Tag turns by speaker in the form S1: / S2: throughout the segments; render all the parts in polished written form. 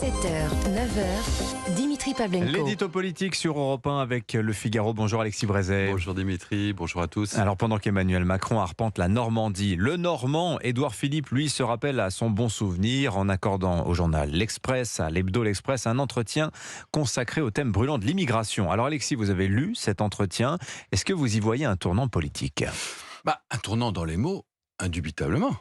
S1: 7h, 9h, Dimitri Pavlenko.
S2: L'édito politique sur Europe 1 avec Le Figaro. Bonjour Alexis Brézet.
S3: Bonjour Dimitri, bonjour à tous.
S2: Alors pendant qu'Emmanuel Macron arpente la Normandie, le Normand Édouard Philippe, lui, se rappelle à son bon souvenir en accordant au journal L'Express, à l'hebdo L'Express, un entretien consacré au thème brûlant de l'immigration. Alors Alexis, vous avez lu cet entretien. Est-ce que vous y voyez un tournant politique ?
S3: Un tournant dans les mots, indubitablement.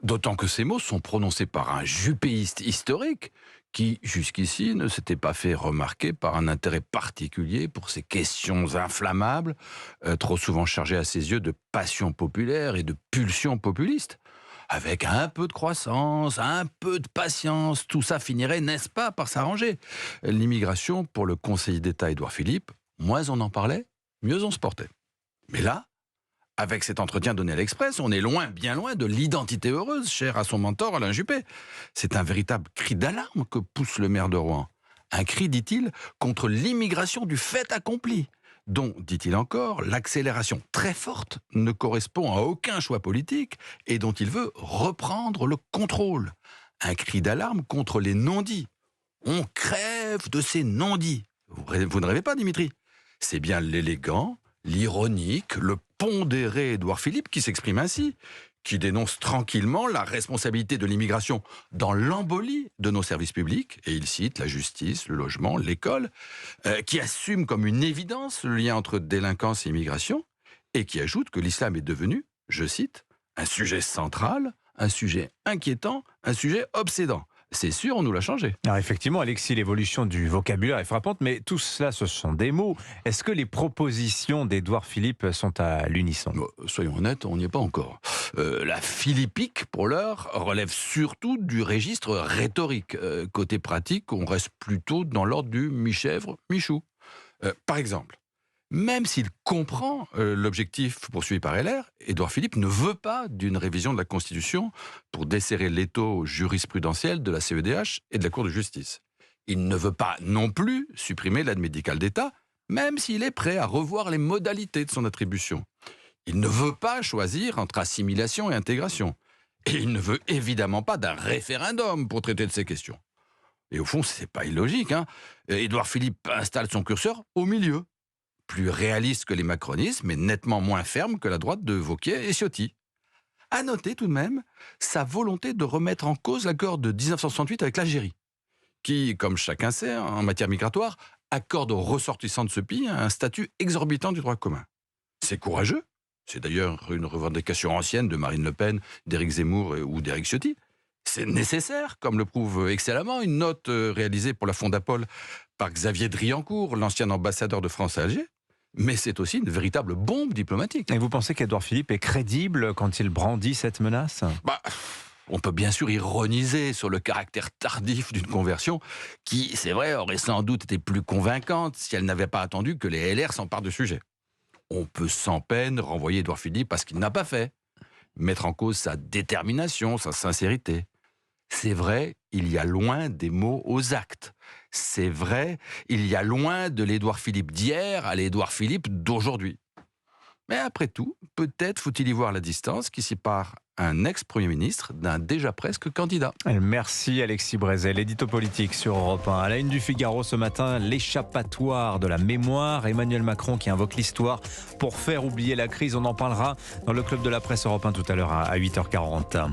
S3: D'autant que ces mots sont prononcés par un jupéiste historique qui, jusqu'ici, ne s'était pas fait remarquer par un intérêt particulier pour ces questions inflammables, trop souvent chargées à ses yeux de passion populaire et de pulsion populiste. Avec un peu de croissance, un peu de patience, tout ça finirait, n'est-ce pas, par s'arranger. L'immigration, pour le conseiller d'État Édouard Philippe, moins on en parlait, mieux on se portait. Mais là, avec cet entretien donné à l'Express, on est loin, bien loin de l'identité heureuse chère à son mentor Alain Juppé. C'est un véritable cri d'alarme que pousse le maire de Rouen. Un cri, dit-il, contre l'immigration du fait accompli, dont, dit-il encore, l'accélération très forte ne correspond à aucun choix politique et dont il veut reprendre le contrôle. Un cri d'alarme contre les non-dits. On crève de ces non-dits. Vous ne rêvez pas, Dimitri ? C'est bien l'élégant, l'ironique, le pondéré Édouard Philippe qui s'exprime ainsi, qui dénonce tranquillement la responsabilité de l'immigration dans l'embolie de nos services publics, et il cite la justice, le logement, l'école, qui assume comme une évidence le lien entre délinquance et immigration, et qui ajoute que l'islam est devenu, je cite, un sujet central, un sujet inquiétant, un sujet obsédant. C'est sûr, on nous l'a changé.
S2: Alors effectivement, Alexis, l'évolution du vocabulaire est frappante, mais tout cela, ce sont des mots. Est-ce que les propositions d'Édouard Philippe sont à l'unisson ?
S3: Soyons honnêtes, on n'y est pas encore. La philippique, pour l'heure, relève surtout du registre rhétorique. Côté pratique, on reste plutôt dans l'ordre du mi-chèvre, mi-chou. Par exemple, même s'il comprend l'objectif poursuivi par LR, Édouard Philippe ne veut pas d'une révision de la Constitution pour desserrer l'étau jurisprudentiel de la CEDH et de la Cour de justice. Il ne veut pas non plus supprimer l'aide médicale d'État, même s'il est prêt à revoir les modalités de son attribution. Il ne veut pas choisir entre assimilation et intégration. Et il ne veut évidemment pas d'un référendum pour traiter de ces questions. Et au fond, c'est pas illogique, hein. Édouard Philippe installe son curseur au milieu. Plus réaliste que les macronistes, mais nettement moins ferme que la droite de Wauquiez et Ciotti. À noter tout de même sa volonté de remettre en cause l'accord de 1968 avec l'Algérie, qui, comme chacun sait, en matière migratoire, accorde aux ressortissants de ce pays un statut exorbitant du droit commun. C'est courageux, c'est d'ailleurs une revendication ancienne de Marine Le Pen, d'Éric Zemmour ou d'Éric Ciotti. C'est nécessaire, comme le prouve excellemment une note réalisée pour la Fondapol par Xavier Driancourt, l'ancien ambassadeur de France à Alger. Mais c'est aussi une véritable bombe diplomatique.
S2: Et vous pensez qu'Édouard Philippe est crédible quand il brandit cette menace ?
S3: On peut bien sûr ironiser sur le caractère tardif d'une conversion qui, c'est vrai, aurait sans doute été plus convaincante si elle n'avait pas attendu que les LR s'emparent du sujet. On peut sans peine renvoyer Édouard Philippe à ce qu'il n'a pas fait, mettre en cause sa détermination, sa sincérité. C'est vrai, il y a loin des mots aux actes. C'est vrai, il y a loin de l'Édouard Philippe d'hier à l'Édouard Philippe d'aujourd'hui. Mais après tout, peut-être faut-il y voir la distance qui sépare un ex-premier ministre d'un déjà presque candidat.
S2: Merci Alexis Brézet. L'édito politique sur Europe 1. À la une du Figaro ce matin, l'échappatoire de la mémoire. Emmanuel Macron qui invoque l'histoire pour faire oublier la crise. On en parlera dans le club de la presse Europe 1 tout à l'heure à 8h40.